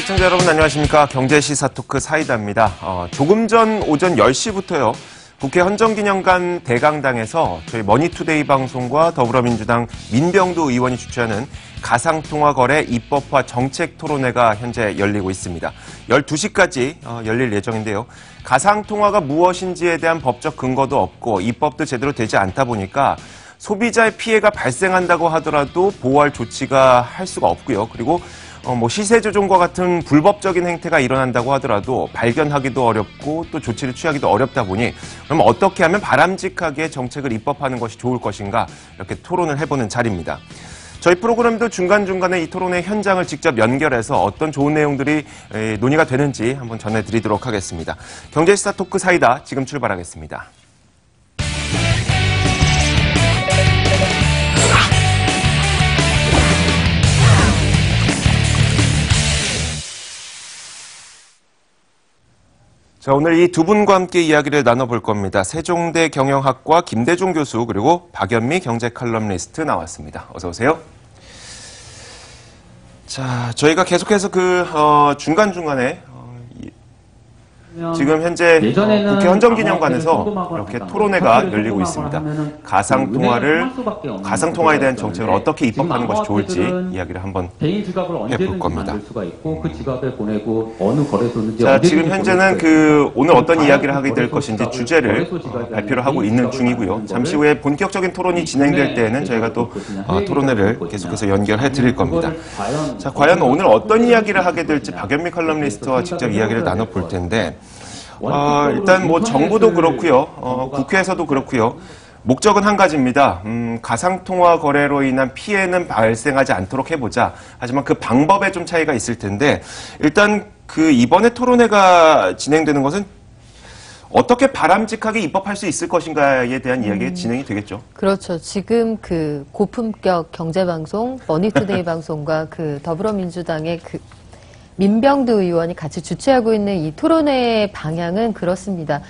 시청자 여러분 안녕하십니까. 경제시사토크 사이다입니다. 조금 전 오전 10시부터요. 국회 헌정기념관 대강당에서 저희 머니투데이 방송과 더불어민주당 민병두 의원이 주최하는 가상통화거래 입법화 정책 토론회가 현재 열리고 있습니다. 12시까지 열릴 예정인데요. 가상통화가 무엇인지에 대한 법적 근거도 없고 입법도 제대로 되지 않다 보니까 소비자의 피해가 발생한다고 하더라도 보호할 조치가 할 수가 없고요. 그리고 시세 조종과 같은 불법적인 행태가 일어난다고 하더라도 발견하기도 어렵고 또 조치를 취하기도 어렵다 보니 그럼 어떻게 하면 바람직하게 정책을 입법하는 것이 좋을 것인가 이렇게 토론을 해보는 자리입니다. 저희 프로그램도 중간중간에 이 토론회 현장을 직접 연결해서 어떤 좋은 내용들이 논의가 되는지 한번 전해드리도록 하겠습니다. 경제시사 토크 사이다 지금 출발하겠습니다. 자, 오늘 이 두 분과 함께 이야기를 나눠볼 겁니다. 세종대 경영학과 김대중 교수 그리고 박연미 경제 칼럼니스트 나왔습니다. 어서 오세요. 자, 저희가 계속해서 중간중간에 지금 현재 국회 헌정기념관에서 이렇게 토론회가 열리고 있습니다. 가상통화에 대한 정책을 어떻게 입법하는 것이 좋을지 이야기를 한번 해볼 겁니다. 자, 지금 현재는 오늘 어떤 이야기를 하게 될 것인지 주제를 발표를 하고 있는 중이고요. 잠시 후에 본격적인 토론이 진행될 때에는 저희가 또 토론회를 계속해서 연결해 드릴 겁니다. 자, 과연 오늘 어떤 이야기를 하게 될지 박연미 칼럼니스트와 직접 이야기를 나눠볼 텐데 일단 정부도 그렇고요. 국회에서도 그렇고요. 목적은 한 가지입니다. 가상통화 거래로 인한 피해는 발생하지 않도록 해보자. 하지만 그 방법에 좀 차이가 있을 텐데 일단 이번에 토론회가 진행되는 것은 어떻게 바람직하게 입법할 수 있을 것인가에 대한 이야기가 진행이 되겠죠. 그렇죠. 지금 고품격 경제방송 머니투데이 방송과 더불어민주당의 민병두 의원이 같이 주최하고 있는 이 토론회의 방향은 그렇습니다.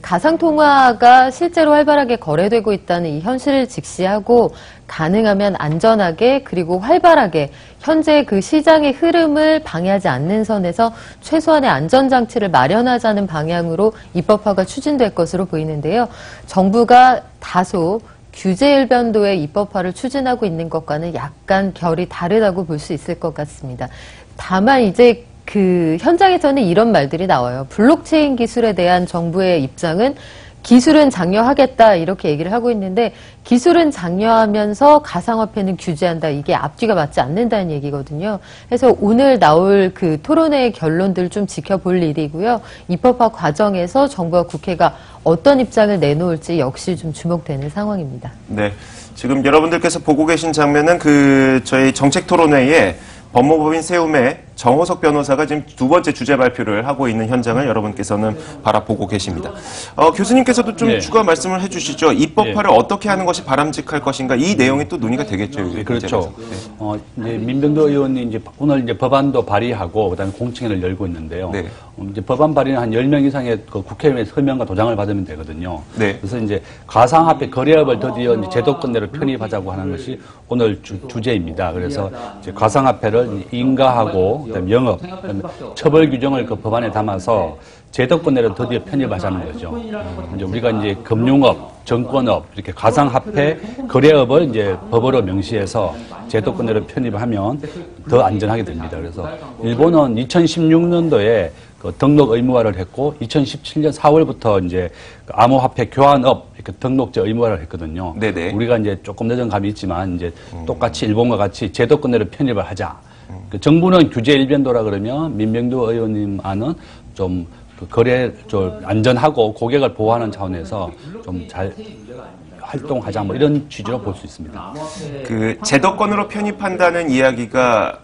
가상통화가 실제로 활발하게 거래되고 있다는 이 현실을 직시하고 가능하면 안전하게 그리고 활발하게 현재 시장의 흐름을 방해하지 않는 선에서 최소한의 안전장치를 마련하자는 방향으로 입법화가 추진될 것으로 보이는데요. 정부가 다소 규제 일변도의 입법화를 추진하고 있는 것과는 약간 결이 다르다고 볼 수 있을 것 같습니다. 다만 이제 현장에서는 이런 말들이 나와요. 블록체인 기술에 대한 정부의 입장은 기술은 장려하겠다 이렇게 얘기를 하고 있는데 기술은 장려하면서 가상화폐는 규제한다. 이게 앞뒤가 맞지 않는다는 얘기거든요. 그래서 오늘 나올 토론회의 결론들을 좀 지켜볼 일이고요. 입법화 과정에서 정부와 국회가 어떤 입장을 내놓을지 역시 좀 주목되는 상황입니다. 네, 지금 여러분들께서 보고 계신 장면은 저희 정책 토론회에 법무법인 세움의 정호석 변호사가 지금 두 번째 주제 발표를 하고 있는 현장을 여러분께서는 바라보고 계십니다. 교수님께서도 좀 추가 말씀을 해주시죠. 입법화를 어떻게 하는 것이 바람직할 것인가 이 내용이 또 논의가 되겠죠. 그렇죠. 이제 민병두 의원이 오늘 법안도 발의하고 그다음에 공청회를 열고 있는데요. 네. 이제 법안 발의는 한 10명 이상의 국회의원의 서명과 도장을 받으면 되거든요. 네. 그래서 이제 가상화폐 거래업을 드디어 이제 제도권 내로 편입하자고 하는 것이 오늘 주제입니다. 그래서 이제 가상화폐를 인가하고 그다음에 영업, 그다음에 처벌 규정을 법안에 담아서 제도권 내로 드디어 편입하자는 거죠. 이제 우리가 이제 금융업, 정권업, 이렇게 가상화폐 거래업을 이제 법으로 명시해서 제도권 내로 편입하면 더 안전하게 됩니다. 그래서 일본은 2016년도에 등록 의무화를 했고 2017년 4월부터 이제 암호화폐 교환업 이렇게 등록제 의무화를 했거든요. 네네. 우리가 이제 조금 늦은 감이 있지만 이제 똑같이 일본과 같이 제도권 내로 편입을 하자. 정부는 규제 일변도라 그러면 민병두 의원님 안은 좀 거래 좀 안전하고 고객을 보호하는 차원에서 좀 잘 활동하자 이런 취지로 볼 수 있습니다. 제도권으로 편입한다는 이야기가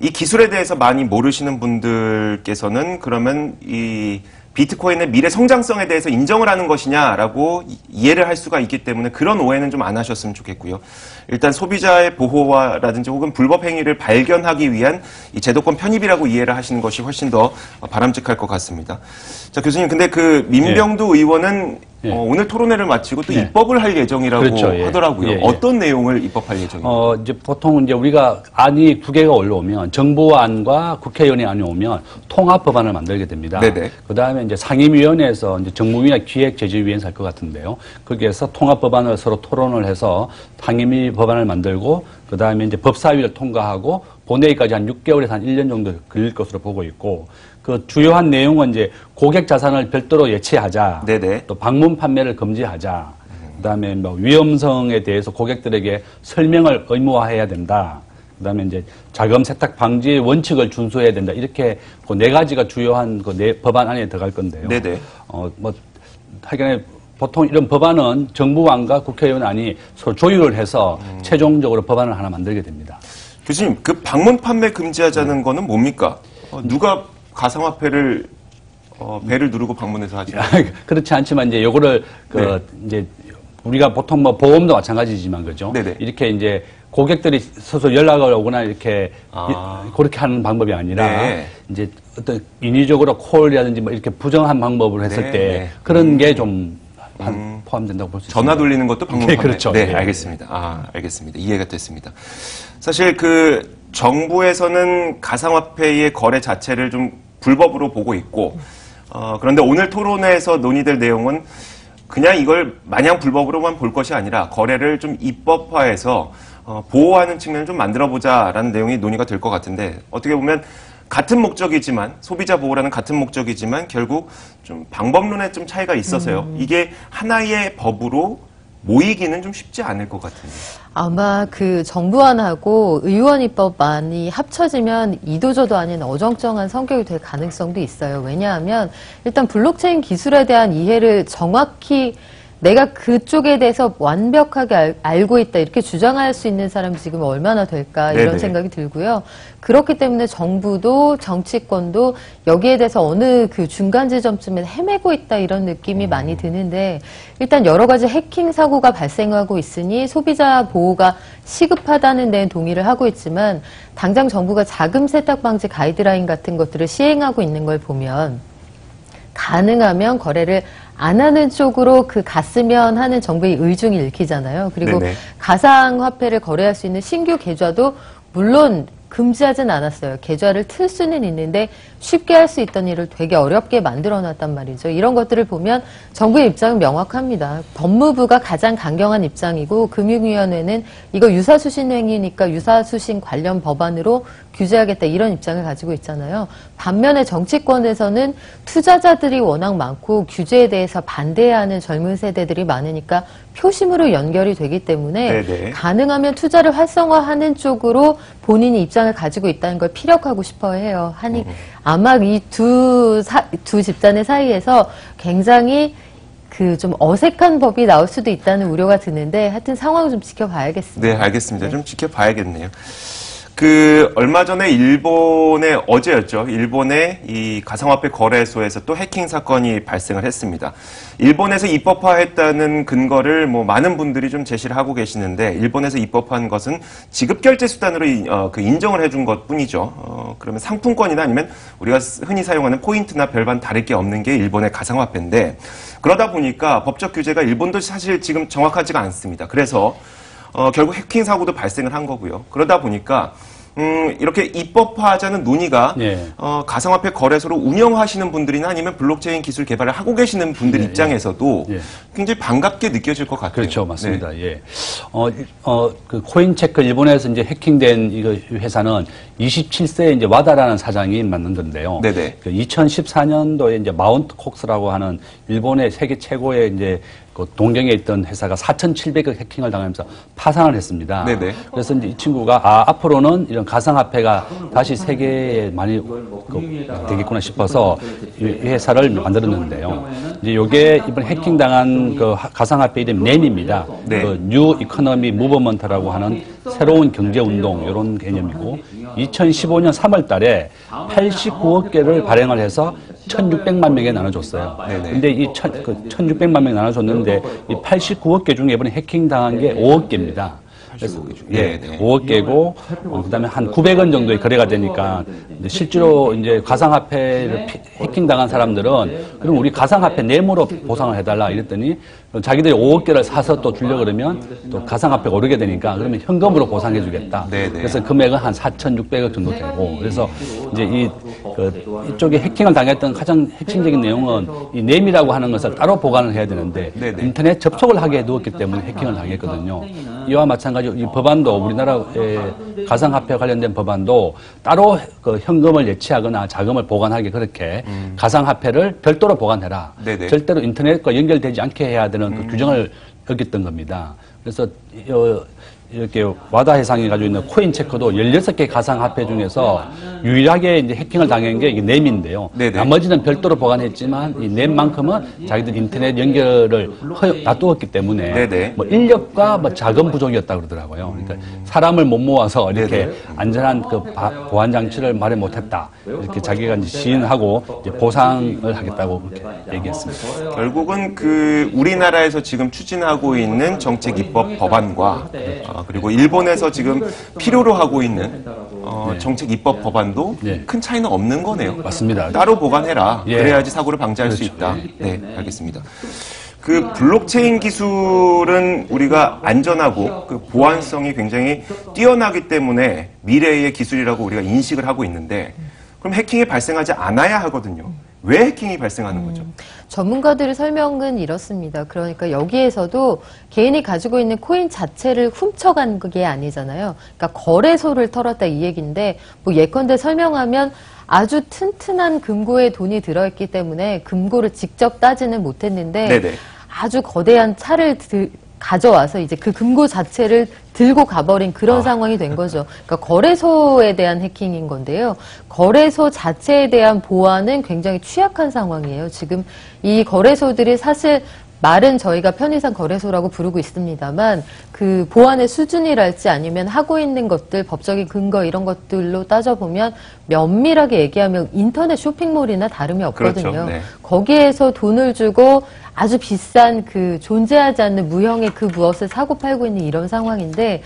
이 기술에 대해서 많이 모르시는 분들께서는 그러면 이 비트코인의 미래 성장성에 대해서 인정을 하는 것이냐라고 이해를 할 수가 있기 때문에 그런 오해는 좀 안 하셨으면 좋겠고요. 일단 소비자의 보호라든지 혹은 불법 행위를 발견하기 위한 이 제도권 편입이라고 이해를 하시는 것이 훨씬 더 바람직할 것 같습니다. 자, 교수님, 근데 민병두 의원은 예. 오늘 토론회를 마치고 또 예. 입법을 할 예정이라고 그렇죠. 예. 하더라고요. 예, 예. 어떤 내용을 입법할 예정입니까? 이제 보통 이제 우리가 안이 두 개가 올라오면 정부안과 국회의원의 안이 오면 통합 법안을 만들게 됩니다. 네네. 그 다음에 이제 상임위원회에서 이제 정무위나 기획재정위원회에서 할 것 같은데요. 거기에서 통합 법안을 서로 토론을 해서 상임위 법안을 만들고 그 다음에 이제 법사위를 통과하고 본회의까지 한 6개월에서 한 1년 정도 걸릴 것으로 보고 있고 그 주요한 내용은 이제 고객 자산을 별도로 예치하자. 네네. 또 방문 판매를 금지하자. 그다음에 뭐 위험성에 대해서 고객들에게 설명을 의무화해야 된다. 그다음에 이제 자금 세탁 방지 원칙을 준수해야 된다. 이렇게 그 네 가지가 주요한 그 법안 안에 들어갈 건데요. 네네. 뭐 하여간에 보통 이런 법안은 정부안과 국회의원 안이 서로 조율을 해서 최종적으로 법안을 하나 만들게 됩니다. 교수님, 그 방문 판매 금지하자는 거는 뭡니까? 누가 가상화폐를 배를 누르고 방문해서 하지? 그렇지 않지만 이제 요거를 이제 우리가 보통 뭐 보험도 마찬가지지만 그죠? 네네. 이렇게 이제 고객들이 스스로 연락을 오거나 이렇게 그렇게 하는 방법이 아니라 네. 이제 어떤 인위적으로 콜이라든지 뭐 이렇게 부정한 방법을 했을 때 그런 게 좀 포함된다고 볼 수 있습니다. 전화 돌리는 것도 방문 네, 판매. 그렇죠. 네, 네. 알겠습니다. 알겠습니다. 이해가 됐습니다. 사실 그 정부에서는 가상화폐의 거래 자체를 좀 불법으로 보고 있고, 그런데 오늘 토론회에서 논의될 내용은 그냥 이걸 마냥 불법으로만 볼 것이 아니라 거래를 좀 입법화해서 보호하는 측면을 좀 만들어보자라는 내용이 논의가 될 것 같은데, 어떻게 보면 같은 목적이지만, 소비자 보호라는 같은 목적이지만 결국 좀 방법론에 좀 차이가 있어서요. 이게 하나의 법으로 모이기는 좀 쉽지 않을 것 같은데. 아마 그 정부안하고 의원 입법안이 합쳐지면 이도저도 아닌 어정쩡한 성격이 될 가능성도 있어요. 왜냐하면 일단 블록체인 기술에 대한 이해를 정확히 내가 그쪽에 대해서 완벽하게 알고 있다 이렇게 주장할 수 있는 사람이 지금 얼마나 될까 이런 네네. 생각이 들고요. 그렇기 때문에 정부도 정치권도 여기에 대해서 어느 그 중간 지점쯤에 헤매고 있다 이런 느낌이 많이 드는데 일단 여러 가지 해킹 사고가 발생하고 있으니 소비자 보호가 시급하다는 데는 동의를 하고 있지만 당장 정부가 자금 세탁 방지 가이드라인 같은 것들을 시행하고 있는 걸 보면 가능하면 거래를 안 하는 쪽으로 그 갔으면 하는 정부의 의중이 읽히잖아요. 그리고 네네. 가상화폐를 거래할 수 있는 신규 계좌도 물론 금지하진 않았어요. 계좌를 틀 수는 있는데 쉽게 할 수 있던 일을 되게 어렵게 만들어놨단 말이죠. 이런 것들을 보면 정부의 입장은 명확합니다. 법무부가 가장 강경한 입장이고 금융위원회는 이거 유사수신 행위니까 유사수신 관련 법안으로 규제하겠다 이런 입장을 가지고 있잖아요. 반면에 정치권에서는 투자자들이 워낙 많고 규제에 대해서 반대해야 하는 젊은 세대들이 많으니까 표심으로 연결이 되기 때문에 네네. 가능하면 투자를 활성화하는 쪽으로 본인이 입장을 가지고 있다는 걸 피력하고 싶어 해요. 아마 이 두 집단의 사이에서 굉장히 그 좀 어색한 법이 나올 수도 있다는 우려가 드는데 하여튼 상황을 좀 지켜봐야겠습니다. 네, 알겠습니다. 좀 지켜봐야겠네요. 얼마 전에 어제였죠. 일본의 이 가상화폐 거래소에서 또 해킹 사건이 발생을 했습니다. 일본에서 입법화했다는 근거를 많은 분들이 좀 제시를 하고 계시는데, 일본에서 입법한 것은 지급결제 수단으로 인정을 해준 것 뿐이죠. 그러면 상품권이나 아니면 우리가 흔히 사용하는 포인트나 별반 다를 게 없는 게 일본의 가상화폐인데, 그러다 보니까 법적 규제가 일본도 사실 지금 정확하지가 않습니다. 그래서 결국 해킹 사고도 발생을 한 거고요. 그러다 보니까 이렇게 입법화하자는 논의가 가상화폐 거래소를 운영하시는 분들이나 아니면 블록체인 기술 개발을 하고 계시는 분들 입장에서도 굉장히 반갑게 느껴질 것 같아요. 그렇죠, 맞습니다. 예. 그 코인체크 일본에서 이제 해킹된 이 회사는 27세 이제 와다라는 사장이 만든 건데요. 네네. 그 2014년도에 이제 마운트 콕스라고 하는 일본의 세계 최고의 이제 그 동경에 있던 회사가 4,700억 해킹을 당하면서 파산을 했습니다. 네네. 그래서 이제 이 친구가 앞으로는 이런 가상화폐가 다시 세계에 많이 되겠구나 싶어서 이 회사를 만들었는데요. 이제 요게 이번 해킹 당한 그 가상화폐 이름 넴입니다. 네. 그 뉴 이코노미 무브먼트라고 하는 새로운 경제 운동 이런 개념이고 2015년 3월 달에 89억 개를 발행을 해서 1,600만 명에 나눠줬어요. 근데 이 1,600만 명에 나눠줬는데 이 89억 개 중에 이번에 해킹 당한 게 5억 개입니다. 가지고 계시고. 예, 5억 개고, 그다음에 한 900원 정도의 거래가 되니까, 실제로 이제 가상화폐를 해킹당한 사람들은, 그럼 우리 가상화폐 네모로 보상을 해달라 이랬더니, 자기들이 5억 개를 사서 또 주려 그러면 또 가상화폐가 오르게 되니까, 그러면 현금으로 보상해주겠다. 그래서 금액은 한 4,600억 정도 되고, 그래서 이제 이쪽에 해킹을 당했던 가장 핵심적인 내용은 이 네미라고 하는 것을 따로 보관을 해야 되는데, 인터넷 접촉을 하게 해두었기 때문에 해킹을 당했거든요. 이와 마찬가지로 이 법안도 우리나라의 가상화폐 관련된 법안도 따로 그 현금을 예치하거나 자금을 보관하게 그렇게 가상화폐를 별도로 보관해라. 절대로 인터넷과 연결되지 않게 해야 되는 그 규정을 어겼던 겁니다. 그래서 이렇게 와다 해상이 가지고 있는 코인 체커도 16개 가상화폐 중에서 유일하게 이제 해킹을 당한 게 이게 넴인데요. 나머지는 별도로 보관했지만 이 넴만큼은 자기들 인터넷 연결을 놔두었기 때문에 뭐 인력과 뭐 자금 부족이었다고 그러더라고요. 그러니까 사람을 못 모아서 이렇게 안전한 그 보안 장치를 마련 못했다. 이렇게 자기가 이제 시인하고 이제 보상을 하겠다고 그렇게 얘기했습니다. 결국은 그 우리나라에서 지금 추진하고 있는 정책 입법 법안과 그리고 일본에서 지금 필요로 하고 있는 정책 입법 법안도 큰 차이는 없는 거네요. 맞습니다. 따로 보관해라. 그래야지 사고를 방지할 수 있다. 네, 알겠습니다. 그 블록체인 기술은 우리가 안전하고 그 보안성이 굉장히 뛰어나기 때문에 미래의 기술이라고 우리가 인식을 하고 있는데, 그럼 해킹이 발생하지 않아야 하거든요. 왜 해킹이 발생하는 거죠? 전문가들의 설명은 이렇습니다. 그러니까 여기에서도 개인이 가지고 있는 코인 자체를 훔쳐간 게 아니잖아요. 그러니까 거래소를 털었다 이 얘기인데, 뭐 예컨대 설명하면 아주 튼튼한 금고에 돈이 들어있기 때문에 금고를 직접 따지는 못했는데 아주 거대한 차를 가져와서 이제 그 금고 자체를 들고 가버린 그런 상황이 된 거죠. 그러니까 거래소에 대한 해킹인 건데요. 거래소 자체에 대한 보안은 굉장히 취약한 상황이에요. 지금 이 거래소들이 사실 말은 저희가 편의상 거래소라고 부르고 있습니다만 그 보안의 수준이랄지 아니면 하고 있는 것들, 법적인 근거 이런 것들로 따져보면 면밀하게 얘기하면 인터넷 쇼핑몰이나 다름이 없거든요. 거기에서 돈을 주고 아주 비싼 그 존재하지 않는 무형의 그 무엇을 사고 팔고 있는 이런 상황인데,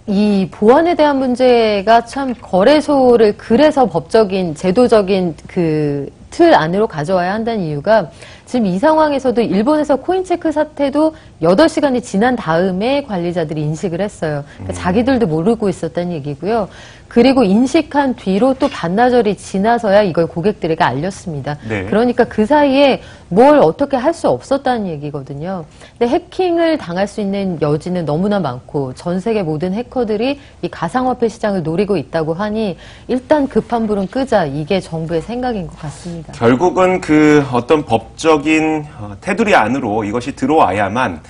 이 보안에 대한 문제가 참 거래소를 그래서 법적인 제도적인 그 틀 안으로 가져와야 한다는 이유가, 지금 이 상황에서도 일본에서 코인체크 사태도 8시간이 지난 다음에 관리자들이 인식을 했어요. 그러니까 자기들도 모르고 있었다는 얘기고요. 그리고 인식한 뒤로 또 반나절이 지나서야 이걸 고객들에게 알렸습니다. 그러니까 그 사이에 뭘 어떻게 할 수 없었다는 얘기거든요. 근데 해킹을 당할 수 있는 여지는 너무나 많고 전 세계 모든 해커들이 이 가상화폐 시장을 노리고 있다고 하니 일단 급한 불은 끄자, 이게 정부의 생각인 것 같습니다. 결국은 그 어떤 법적인 테두리 안으로 이것이 들어와야만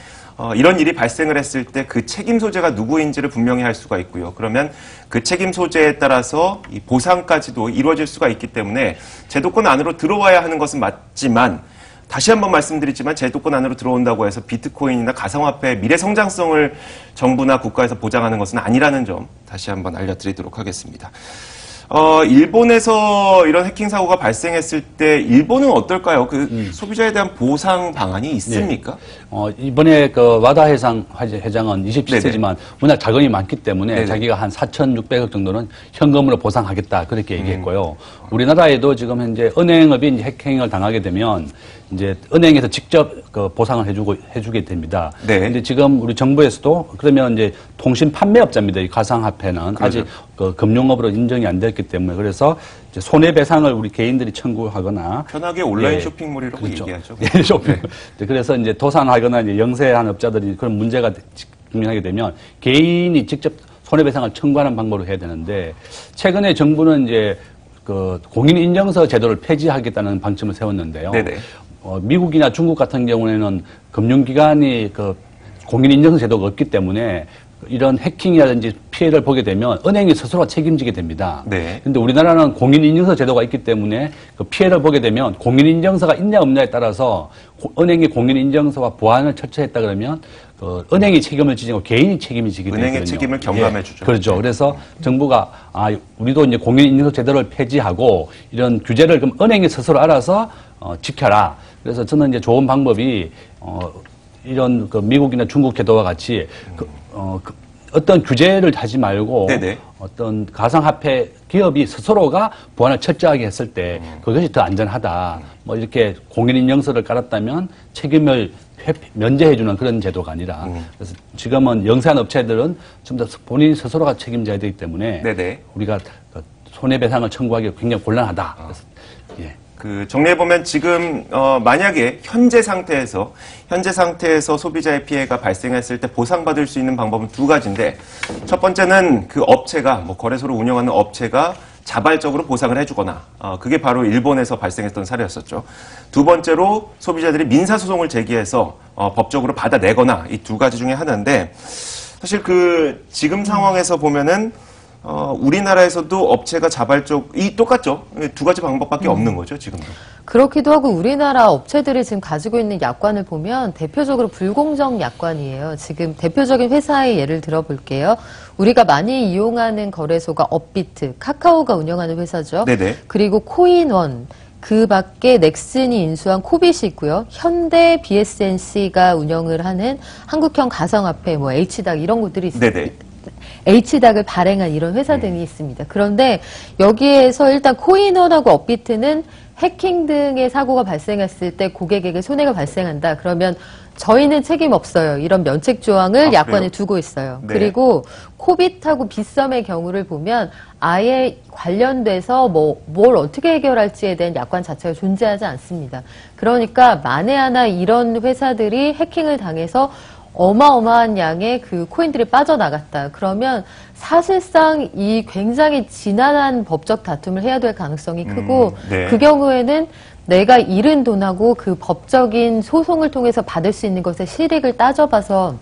이런 일이 발생을 했을 때 그 책임 소재가 누구인지를 분명히 할 수가 있고요. 그러면 그 책임 소재에 따라서 이 보상까지도 이루어질 수가 있기 때문에 제도권 안으로 들어와야 하는 것은 맞지만, 다시 한번 말씀드리지만 제도권 안으로 들어온다고 해서 비트코인이나 가상화폐의 미래 성장성을 정부나 국가에서 보장하는 것은 아니라는 점 다시 한번 알려드리도록 하겠습니다. 일본에서 이런 해킹 사고가 발생했을 때 일본은 어떨까요? 그 소비자에 대한 보상 방안이 있습니까? 이번에 그 와다 해상 회장은 27세지만 워낙 자금이 많기 때문에 자기가 한 4,600억 정도는 현금으로 보상하겠다 그렇게 얘기했고요. 우리나라에도 지금 현재 은행업이 이제 해킹을 당하게 되면 이제 은행에서 직접 그 보상을 해주게 됩니다. 근데 지금 우리 정부에서도 그러면 이제 통신 판매업자입니다. 이 가상화폐는 아직 그 금융업으로 인정이 안 됐기 때문에, 그래서 이제 손해배상을 우리 개인들이 청구하거나 편하게 온라인 쇼핑몰이라고 얘기하죠. 쇼핑. 그래서 이제 도산하거나 이제 영세한 업자들이 그런 문제가 증명하게 되면 개인이 직접 손해배상을 청구하는 방법으로 해야 되는데, 최근에 정부는 이제 그 공인인증서 제도를 폐지하겠다는 방침을 세웠는데요. 미국이나 중국 같은 경우에는 금융기관이 그 공인인증서 제도가 없기 때문에 이런 해킹이라든지 피해를 보게 되면 은행이 스스로 책임지게 됩니다. 그런데 우리나라는 공인인증서 제도가 있기 때문에 그 피해를 보게 되면 공인인증서가 있냐 없냐에 따라서 은행이 공인인증서와 보안을 철저했다 그러면 그 은행이 책임을 지고 개인이 책임이 지게 되거든요. 은행의 책임을 경감해 주죠. 그렇죠. 그래서 정부가 우리도 이제 공인인증서 제도를 폐지하고 이런 규제를 그럼 은행이 스스로 알아서 지켜라. 그래서 저는 이제 좋은 방법이 이런 그 미국이나 중국 제도와 같이 어떤 규제를 하지 말고 네네. 어떤 가상화폐 기업이 스스로가 보안을 철저하게 했을 때 그것이 더 안전하다. 뭐 이렇게 공인인증서를 깔았다면 책임을 면제해주는 그런 제도가 아니라 그래서 지금은 영세한 업체들은 좀 더 본인 스스로가 책임져야 되기 때문에 네네. 우리가 손해배상을 청구하기가 굉장히 곤란하다. 그래서 예. 정리해보면 지금, 만약에 현재 상태에서 소비자의 피해가 발생했을 때 보상받을 수 있는 방법은 두 가지인데, 첫 번째는 그 업체가, 거래소를 운영하는 업체가 자발적으로 보상을 해주거나, 그게 바로 일본에서 발생했던 사례였었죠. 두 번째로 소비자들이 민사소송을 제기해서, 법적으로 받아내거나 이 두 가지 중에 하나인데, 사실 지금 상황에서 보면은, 우리나라에서도 업체가 똑같죠. 두 가지 방법밖에 없는 거죠, 지금도. 그렇기도 하고 우리나라 업체들이 지금 가지고 있는 약관을 보면 대표적으로 불공정 약관이에요. 지금 대표적인 회사의 예를 들어볼게요. 우리가 많이 이용하는 거래소가 업비트, 카카오가 운영하는 회사죠. 네네. 그리고 코인원, 그 밖에 넥슨이 인수한 코빗이 있고요. 현대 BSNC가 운영을 하는 한국형 가상화폐, H닥 이런 곳들이 있습니다. 네네. H닥을 발행한 이런 회사들이 있습니다. 그런데 여기에서 일단 코인원하고 업비트는 해킹 등의 사고가 발생했을 때 고객에게 손해가 발생한다. 그러면 저희는 책임 없어요. 이런 면책 조항을 약관에 그래요? 두고 있어요. 네. 그리고 코빗하고 빗썸의 경우를 보면 아예 관련돼서 뭘 어떻게 해결할지에 대한 약관 자체가 존재하지 않습니다. 그러니까 만에 하나 이런 회사들이 해킹을 당해서 어마어마한 양의 그 코인들이 빠져나갔다. 그러면 사실상 이 굉장히 지난한 법적 다툼을 해야 될 가능성이 크고 네. 그 경우에는 내가 잃은 돈하고 그 법적인 소송을 통해서 받을 수 있는 것의 실익을 따져봐서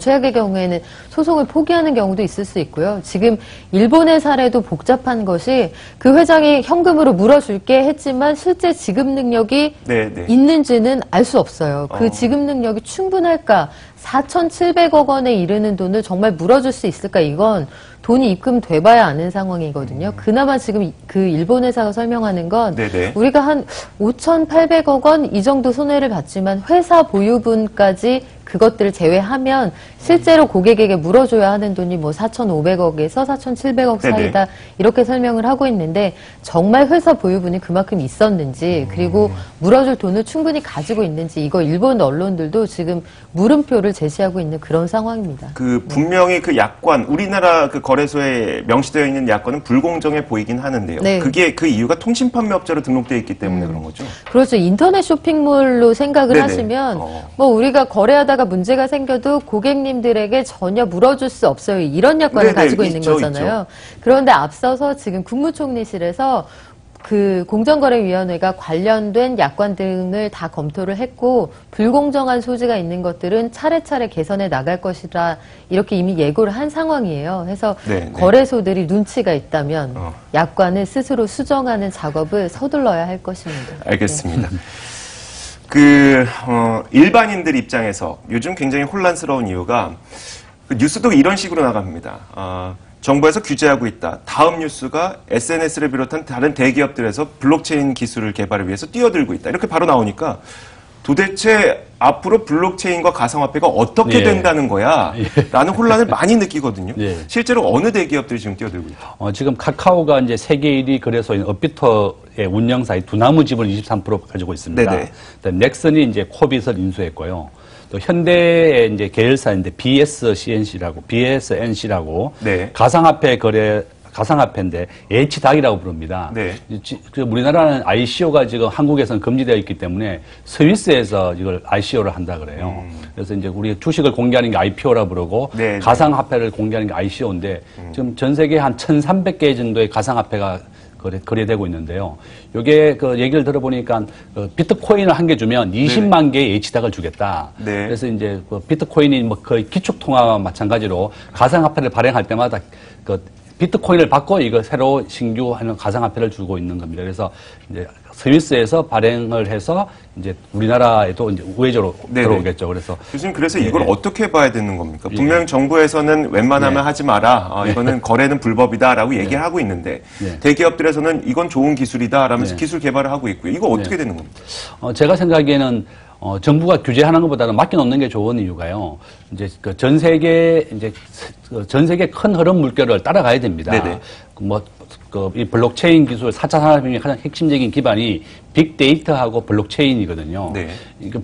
최악의 경우에는 소송을 포기하는 경우도 있을 수 있고요. 지금 일본의 사례도 복잡한 것이 그 회장이 현금으로 물어줄게 했지만 실제 지급 능력이 네네. 있는지는 알 수 없어요. 그 지급 능력이 충분할까? 4,700억 원에 이르는 돈을 정말 물어줄 수 있을까? 이건 돈이 입금돼봐야 아는 상황이거든요. 그나마 지금 그 일본 회사가 설명하는 건 네네. 우리가 한 5,800억 원 이 정도 손해를 봤지만 회사 보유분까지 그것들을 제외하면 실제로 고객에게 물어줘야 하는 돈이 4,500억에서 4,700억 사이다 이렇게 설명을 하고 있는데 정말 회사 보유분이 그만큼 있었는지 그리고 물어줄 돈을 충분히 가지고 있는지 이거 일본 언론들도 지금 물음표를 제시하고 있는 그런 상황입니다. 분명히 그 약관 우리나라 그 거래소에 명시되어 있는 약관은 불공정해 보이긴 하는데요. 네. 그게 그 이유가 통신판매업자로 등록되어 있기 때문에 그런 거죠. 그렇죠. 인터넷 쇼핑몰로 생각을 하시면 우리가 거래하다가 문제가 생겨도 고객님들에게 전혀 물어줄 수 없어요. 이런 약관을 가지고 있는 거잖아요. 그런데 앞서서 지금 국무총리실에서 그 공정거래위원회가 관련된 약관 등을 다 검토를 했고 불공정한 소지가 있는 것들은 차례차례 개선해 나갈 것이라 이렇게 이미 예고를 한 상황이에요. 그래서 거래소들이 눈치가 있다면 약관을 스스로 수정하는 작업을 서둘러야 할 것입니다. 알겠습니다. 일반인들 입장에서 요즘 굉장히 혼란스러운 이유가 뉴스도 이런 식으로 나갑니다. 정부에서 규제하고 있다. 다음 뉴스가 SNS를 비롯한 다른 대기업들에서 블록체인 기술을 개발을 위해서 뛰어들고 있다. 이렇게 바로 나오니까 도대체 앞으로 블록체인과 가상화폐가 어떻게 된다는 거야? 라는 혼란을 많이 느끼거든요. 실제로 어느 대기업들이 지금 뛰어들고 있다? 지금 카카오가 이제 세계 1위 거래소인 업비터의 운영사의 두나무 지분을 23% 가지고 있습니다. 넥슨이 이제 코빗을 인수했고요. 또 현대의 이제 계열사인데 BSNC라고 가상화폐인데 H닥이라고 부릅니다. 우리나라는 ICO가 지금 한국에서는 금지되어 있기 때문에 스위스에서 이걸 ICO를 한다 그래요. 그래서 이제 우리 주식을 공개하는 게 IPO라 부르고 가상화폐를 공개하는 게 ICO인데 지금 전 세계 한 1,300개 정도의 가상화폐가 거래되고 있는데요. 요게 얘기를 들어보니까 비트코인을 한 개 주면 20만 개의 H닥을 주겠다. 그래서 이제 비트코인이 거의 기축통화와 마찬가지로 가상화폐를 발행할 때마다 비트코인을 받고 이거 새로 신규 하는 가상화폐를 주고 있는 겁니다. 그래서 이제 스위스에서 발행을 해서 이제 우리나라에도 이제 우회적으로 들어오겠죠. 그래서 교수님 그래서 이걸 어떻게 봐야 되는 겁니까? 분명 정부에서는 웬만하면 하지 마라. 이거는 거래는 불법이다라고 얘기를 하고 있는데 대기업들에서는 이건 좋은 기술이다라면서 기술 개발을 하고 있고요. 이거 어떻게 되는 겁니까? 제가 생각에는 정부가 규제하는 것보다는 맡겨놓는 게 좋은 이유가요. 이제 그 전 세계 큰 흐름 물결을 따라가야 됩니다. 네네. 이 블록체인 기술 4차 산업혁명의 가장 핵심적인 기반이 빅데이터하고 블록체인이거든요. 네.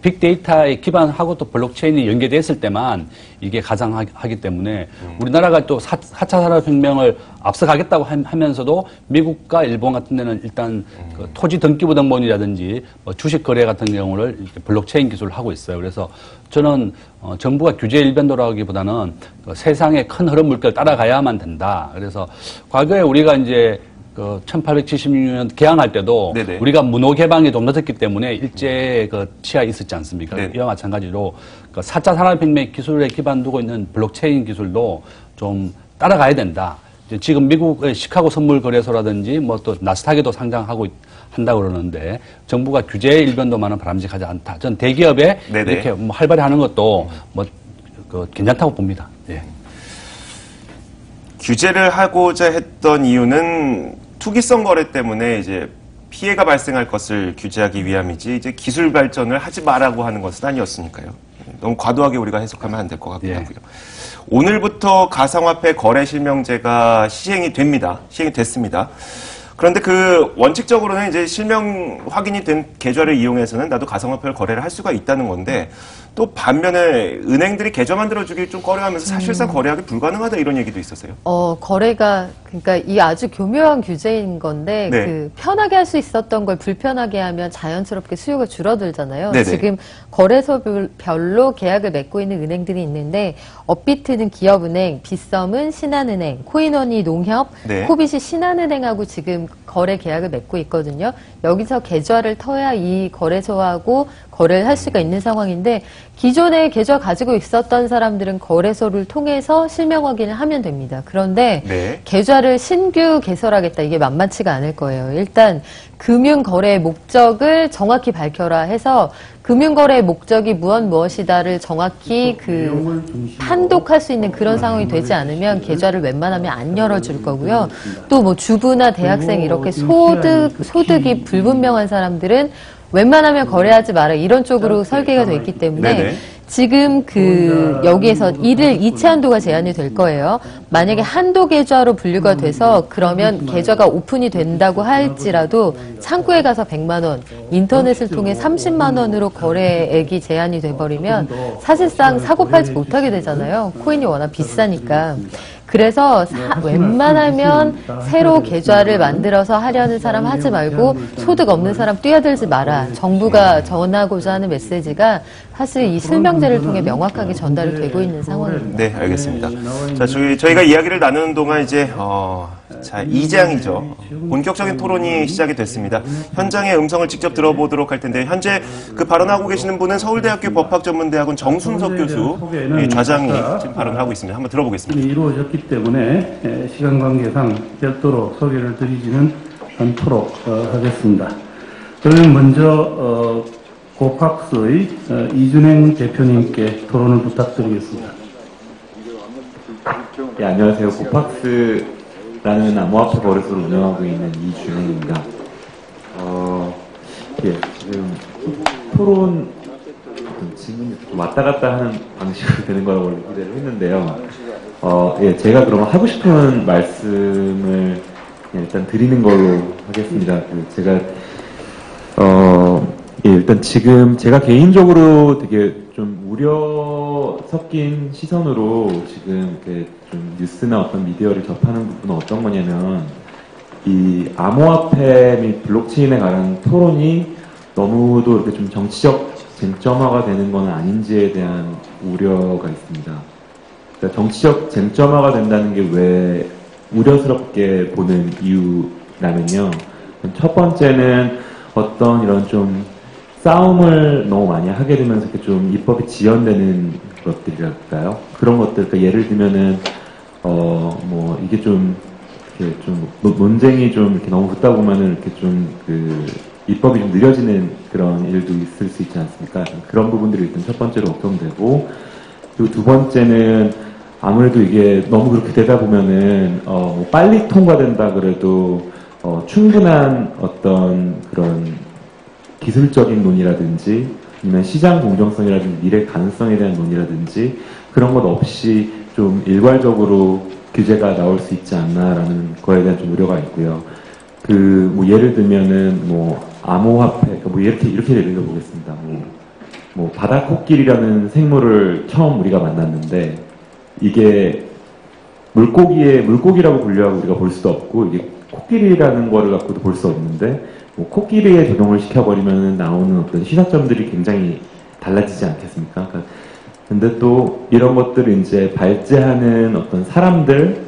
빅데이터에 기반하고 또 블록체인이 연계됐을 때만 이게 가상하기 때문에 우리나라가 또 4차 산업혁명을 앞서가겠다고 하면서도 미국과 일본 같은 데는 일단 그 토지 등기부 등본이라든지 주식 거래 같은 경우를 블록체인 기술을 하고 있어요. 그래서 저는 정부가 규제 일변도라기보다는 세상의 큰 흐름 물결을 따라가야만 된다. 그래서 과거에 우리가 이제 1876년 개항할 때도 네네. 우리가 문호 개방이 좀 늦었기 때문에 일제 치하에 있었지 않습니까? 네. 이와 마찬가지로 4차 산업혁명 기술에 기반 두고 있는 블록체인 기술도 좀 따라가야 된다. 지금 미국의 시카고 선물거래소라든지 또 나스닥에도 상장하고 한다고 그러는데 정부가 규제 일변도만은 바람직하지 않다. 전 대기업에 네네. 이렇게 활발히 하는 것도 괜찮다고 봅니다. 예. 규제를 하고자 했던 이유는 투기성 거래 때문에 이제 피해가 발생할 것을 규제하기 위함이지 이제 기술 발전을 하지 말라고 하는 것은 아니었으니까요. 너무 과도하게 우리가 해석하면 안 될 것 같고요. 예. 오늘부터 가상화폐 거래 실명제가 시행이 됩니다. 시행이 됐습니다. 그런데 원칙적으로는 이제 실명 확인이 된 계좌를 이용해서는 나도 가상화폐를 거래를 할 수가 있다는 건데 또 반면에 은행들이 계좌 만들어주기 좀 꺼려하면서 사실상 거래하기 불가능하다 이런 얘기도 있었어요. 거래가 그러니까 이 아주 교묘한 규제인 건데 네. 편하게 할 수 있었던 걸 불편하게 하면 자연스럽게 수요가 줄어들잖아요. 네네. 지금 거래소별로 계약을 맺고 있는 은행들이 있는데 업비트는 기업은행, 빗썸은 신한은행, 코인원이 농협, 네. 코빗이 신한은행하고 지금 거래 계약을 맺고 있거든요. 여기서 계좌를 터야 이 거래소하고 거래를 할 수가 있는 상황인데 기존에 계좌 가지고 있었던 사람들은 거래소를 통해서 실명 확인을 하면 됩니다. 그런데 네. 계좌를 신규 개설하겠다 이게 만만치가 않을 거예요. 일단 금융거래의 목적을 정확히 밝혀라 해서 금융거래의 목적이 무엇이다를 정확히 판독할 수 있는 그런 상황이 되지 않으면 계좌를 웬만하면 안 열어줄 거고요. 또 주부나 대학생 이렇게 소득이 불분명한 사람들은 웬만하면 거래하지 마라 이런 쪽으로 설계가 돼 있기 때문에 네네. 지금 여기에서 이를 이체 한도가 제한이 될 거예요. 만약에 한도 계좌로 분류가 돼서 그러면 계좌가 오픈이 된다고 할지라도 창구에 가서 100만 원, 인터넷을 통해 30만 원으로 거래액이 제한이 돼버리면 사실상 사고 팔지 못하게 되잖아요. 코인이 워낙 비싸니까. 그래서 웬만하면 새로 계좌를 만들어서 하려는 사람 하지 말고 소득 없는 사람 뛰어들지 마라. 정부가 전하고자 하는 메시지가 사실 이 실명제를 통해 명확하게 전달이 되고 있는 상황입니다. 네, 알겠습니다. 자, 저희가 이야기를 나누는 동안 이제 자, 2장이죠. 본격적인 토론이 시작이 됐습니다. 현장의 음성을 직접 들어보도록 할 텐데 현재 발언하고 계시는 분은 서울대학교 법학전문대학원 정순석 교수 좌장이 지금 발언을 하고 있습니다. 한번 들어보겠습니다. 이루어졌기 때문에 시간 관계상 별도로 소개를 드리지는 않도록 하겠습니다. 저는 먼저 고팍스의 이준행 대표님께 토론을 부탁드리겠습니다. 네, 안녕하세요. 고팍스라는 암호화폐 거래소를 운영하고 있는 이준행입니다. 지금 토론 질문이 왔다 갔다 하는 방식으로 되는 거라고 원래 기대를 했는데요. 제가 그러면 하고 싶은 말씀을 일단 드리는 걸로 하겠습니다. 제가 일단 지금 제가 개인적으로 되게 좀 우려 섞인 시선으로 지금 이렇게 좀 뉴스나 어떤 미디어를 접하는 부분은 어떤 거냐면 이 암호화폐 및 블록체인에 관한 토론이 너무도 이렇게 좀 정치적 쟁점화가 되는 건 아닌지에 대한 우려가 있습니다. 그러니까 정치적 쟁점화가 된다는 게 왜 우려스럽게 보는 이유라면요. 첫 번째는 어떤 이런 좀 싸움을 너무 많이 하게 되면서 이렇게 좀 입법이 지연되는 것들이랄까요? 그런 것들, 그러니까 예를 들면은, 이게 좀, 이렇게 좀, 논쟁이 좀 이렇게 너무 붙다 보면은 이렇게 좀 입법이 좀 느려지는 그런 일도 있을 수 있지 않습니까? 그런 부분들이 일단 첫 번째로 걱정되고, 그리고 두 번째는 아무래도 이게 너무 그렇게 되다 보면은, 빨리 통과된다 그래도, 충분한 어떤 그런 기술적인 논의라든지 아니면 시장 공정성이라든지 미래 가능성에 대한 논의라든지 그런 것 없이 좀 일괄적으로 규제가 나올 수 있지 않나라는 거에 대한 좀 우려가 있고요. 뭐 예를 들면은 뭐 암호화폐, 뭐 이렇게 예를 들어 보겠습니다. 뭐 바다코끼리라는 생물을 처음 우리가 만났는데 이게 물고기라고 분류하고 우리가 볼 수도 없고 이게 코끼리라는 거를 갖고도 볼 수 없는데 뭐 코끼리에 적용을 시켜버리면 나오는 어떤 시사점들이 굉장히 달라지지 않겠습니까? 그러니까 근데 또 이런 것들을 이제 발제하는 어떤 사람들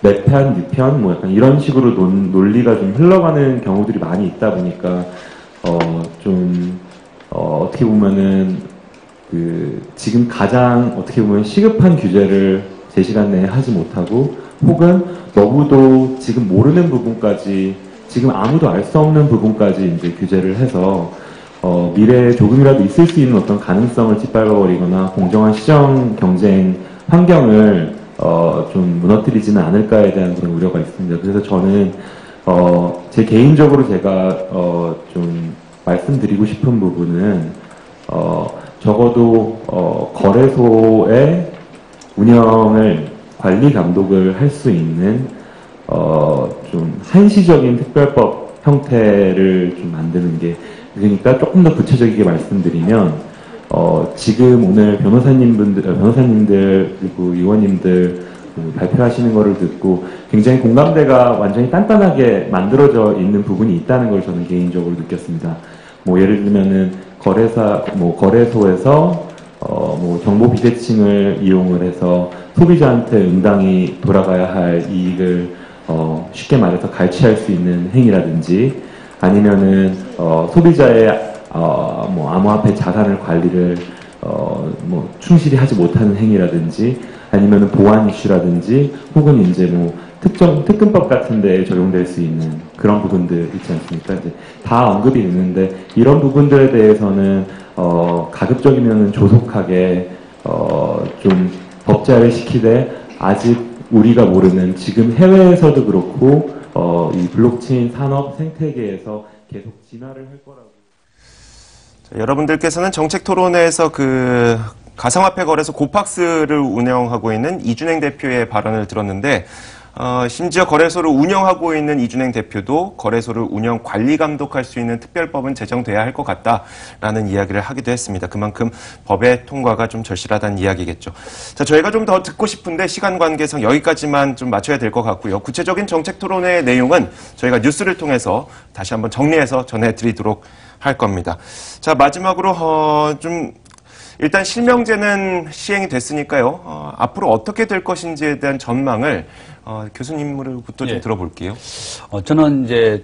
내 편, 네 편, 뭐 약간 이런 식으로 논리가 좀 흘러가는 경우들이 많이 있다 보니까 어떻게 보면은 지금 가장 어떻게 보면 시급한 규제를 제 시간 내에 하지 못하고 혹은 너무도 지금 모르는 부분까지 지금 아무도 알 수 없는 부분까지 이제 규제를 해서 미래에 조금이라도 있을 수 있는 어떤 가능성을 짓밟아버리거나 공정한 시장 경쟁 환경을 좀 무너뜨리지는 않을까에 대한 그런 우려가 있습니다. 그래서 저는 제 개인적으로 제가 좀 말씀드리고 싶은 부분은 적어도 거래소의 운영을 관리 감독을 할 수 있는 좀 한시적인 특별법 형태를 좀 만드는 게 그러니까 조금 더 구체적이게 말씀드리면 지금 오늘 변호사님들 그리고 의원님들 발표하시는 거를 듣고 굉장히 공감대가 완전히 단단하게 만들어져 있는 부분이 있다는 걸 저는 개인적으로 느꼈습니다. 뭐 예를 들면은 거래소에서 뭐 정보 비대칭을 이용을 해서 소비자한테 응당이 돌아가야 할 이익을 쉽게 말해서 갈취할 수 있는 행위라든지 아니면은 소비자의 뭐 암호화폐 자산을 관리를 뭐 충실히 하지 못하는 행위라든지 아니면은 보안 이슈라든지 혹은 이제 뭐 특근법 같은 데 적용될 수 있는 그런 부분들 있지 않습니까? 이제 다 언급이 있는데 이런 부분들에 대해서는 가급적이면은 조속하게 좀 법제화를 시키되 아직 우리가 모르는 지금 해외에서도 그렇고 이 블록체인 산업 생태계에서 계속 진화를 할 거라고. 자, 여러분들께서는 정책 토론회에서 가상화폐 거래소 고팍스를 운영하고 있는 이준행 대표의 발언을 들었는데 심지어 거래소를 운영하고 있는 이준행 대표도 거래소를 운영 관리 감독할 수 있는 특별법은 제정돼야 할 것 같다라는 이야기를 하기도 했습니다. 그만큼 법의 통과가 좀 절실하다는 이야기겠죠. 자, 저희가 좀 더 듣고 싶은데 시간 관계상 여기까지만 좀 맞춰야 될 것 같고요. 구체적인 정책 토론회 내용은 저희가 뉴스를 통해서 다시 한번 정리해서 전해드리도록 할 겁니다. 자, 마지막으로 일단 실명제는 시행이 됐으니까요. 앞으로 어떻게 될 것인지에 대한 전망을 교수님으로부터 좀 들어볼게요. 저는 이제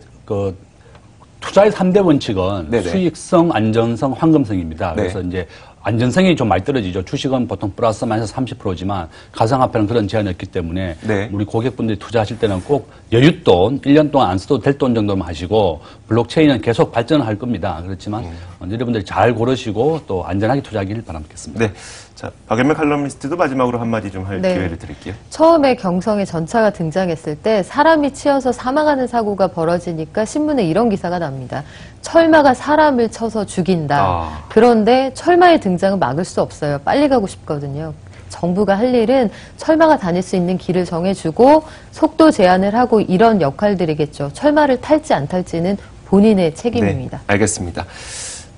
투자의 3대 원칙은 네네. 수익성, 안전성, 황금성입니다. 네. 그래서 이제 안전성이 좀 많이 떨어지죠. 주식은 보통 플러스 마이너스 30%지만 가상화폐는 그런 제한이 없기 때문에 네. 우리 고객분들이 투자하실 때는 꼭 여윳돈, 1년 동안 안 써도 될 돈 정도만 하시고 블록체인은 계속 발전할 겁니다. 그렇지만 여러분들이 잘 고르시고 또 안전하게 투자하기를 바라겠습니다. 네. 자, 박연매 칼럼니스트도 마지막으로 한마디 좀 할 네. 기회를 드릴게요. 처음에 경성에 전차가 등장했을 때 사람이 치여서 사망하는 사고가 벌어지니까 신문에 이런 기사가 납니다. 철마가 사람을 쳐서 죽인다. 그런데 철마의 등장은 막을 수 없어요. 빨리 가고 싶거든요. 정부가 할 일은 철마가 다닐 수 있는 길을 정해주고 속도 제한을 하고 이런 역할들이겠죠. 철마를 탈지 안 탈지는 본인의 책임입니다. 네, 알겠습니다.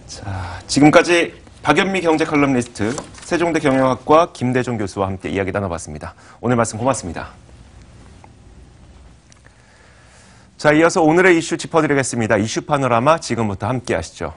자, 지금까지 박연미 경제 칼럼니스트, 세종대 경영학과 김대중 교수와 함께 이야기 나눠봤습니다. 오늘 말씀 고맙습니다. 자, 이어서 오늘의 이슈 짚어드리겠습니다. 이슈 파노라마 지금부터 함께 하시죠.